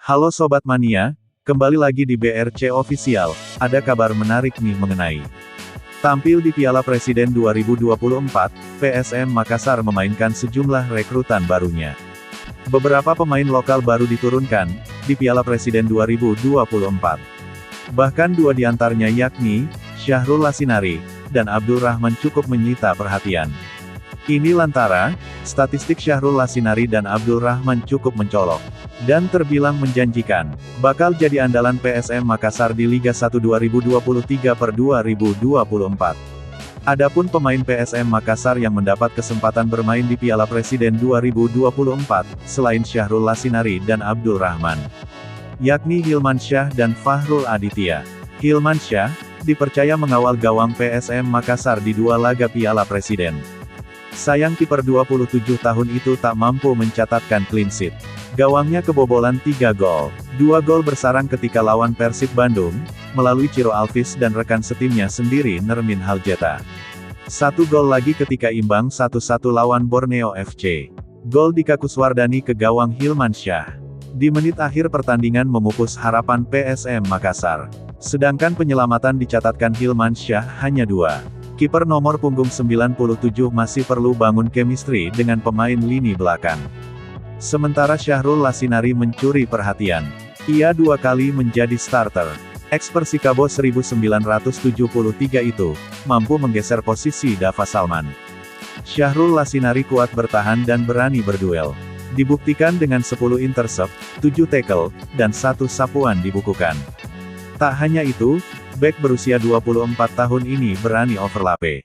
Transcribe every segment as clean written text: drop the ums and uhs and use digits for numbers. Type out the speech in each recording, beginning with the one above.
Halo Sobat Mania, kembali lagi di BRC Official, ada kabar menarik nih mengenai tampil di Piala Presiden 2024, PSM Makassar memainkan sejumlah rekrutan barunya. Beberapa pemain lokal baru diturunkan di Piala Presiden 2024. Bahkan dua di antaranya yakni Syahrul Lassinari dan Abdul Rahman cukup menyita perhatian. Ini lantaran statistik Syahrul Lassinari dan Abdul Rahman cukup mencolok dan terbilang menjanjikan, bakal jadi andalan PSM Makassar di Liga 1 2023/2024. Adapun pemain PSM Makassar yang mendapat kesempatan bermain di Piala Presiden 2024, selain Syahrul Lassinari dan Abdul Rahman, yakni Hilmansyah dan Fahrul Aditya. Hilmansyah dipercaya mengawal gawang PSM Makassar di dua laga Piala Presiden. Sayang kiper 27 tahun itu tak mampu mencatatkan clean sheet. Gawangnya kebobolan 3 gol. 2 gol bersarang ketika lawan Persib Bandung, melalui Ciro Alvis dan rekan setimnya sendiri Nermin Haljeta. 1 gol lagi ketika imbang 1-1 lawan Borneo FC. Gol Dika Kuswardani ke gawang Hilmansyah di menit akhir pertandingan memupus harapan PSM Makassar. Sedangkan penyelamatan dicatatkan Hilmansyah hanya 2. Kiper nomor punggung 97 masih perlu bangun chemistry dengan pemain lini belakang. Sementara Syahrul Lassinari mencuri perhatian. Ia 2 kali menjadi starter. Ex Persikabo 1973 itu, mampu menggeser posisi Dava Salman. Syahrul Lassinari kuat bertahan dan berani berduel. Dibuktikan dengan 10 intercept, 7 tackle, dan 1 sapuan dibukukan. Tak hanya itu, bek berusia 24 tahun ini berani overlape.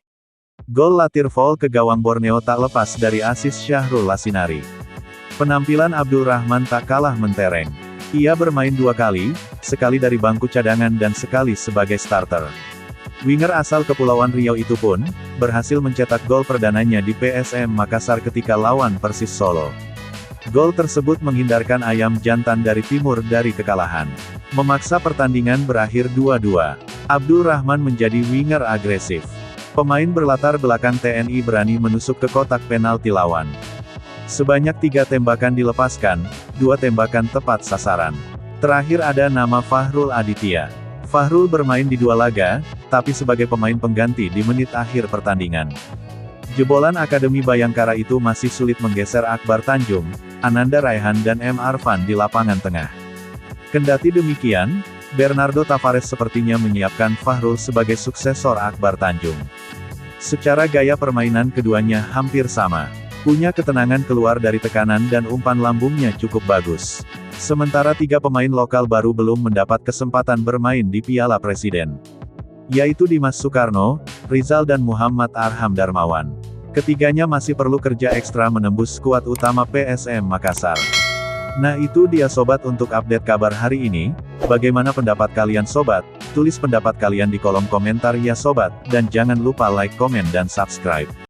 Gol Latir Vol ke gawang Borneo tak lepas dari asis Syahrul Lassinari. Penampilan Abdul Rahman tak kalah mentereng. Ia bermain 2 kali, sekali dari bangku cadangan dan sekali sebagai starter. Winger asal Kepulauan Riau itu pun, berhasil mencetak gol perdananya di PSM Makassar ketika lawan Persis Solo. Gol tersebut menghindarkan ayam jantan dari timur dari kekalahan. Memaksa pertandingan berakhir 2-2. Abdul Rahman menjadi winger agresif. Pemain berlatar belakang TNI berani menusuk ke kotak penalti lawan. Sebanyak 3 tembakan dilepaskan, 2 tembakan tepat sasaran. Terakhir ada nama Fahrul Aditya. Fahrul bermain di 2 laga, tapi sebagai pemain pengganti di menit akhir pertandingan. Jebolan Akademi Bayangkara itu masih sulit menggeser Akbar Tanjung, Ananda Raihan dan M. Arfan di lapangan tengah. Kendati demikian, Bernardo Tavares sepertinya menyiapkan Fahrul sebagai suksesor Akbar Tanjung. Secara gaya permainan keduanya hampir sama. Punya ketenangan keluar dari tekanan dan umpan lambungnya cukup bagus. Sementara 3 pemain lokal baru belum mendapat kesempatan bermain di Piala Presiden, yaitu Dimas Soekarno, Rizal dan Muhammad Arham Darmawan. Ketiganya masih perlu kerja ekstra menembus skuad utama PSM Makassar. Nah itu dia sobat untuk update kabar hari ini. Bagaimana pendapat kalian sobat? Tulis pendapat kalian di kolom komentar ya sobat, dan jangan lupa like, komen dan subscribe.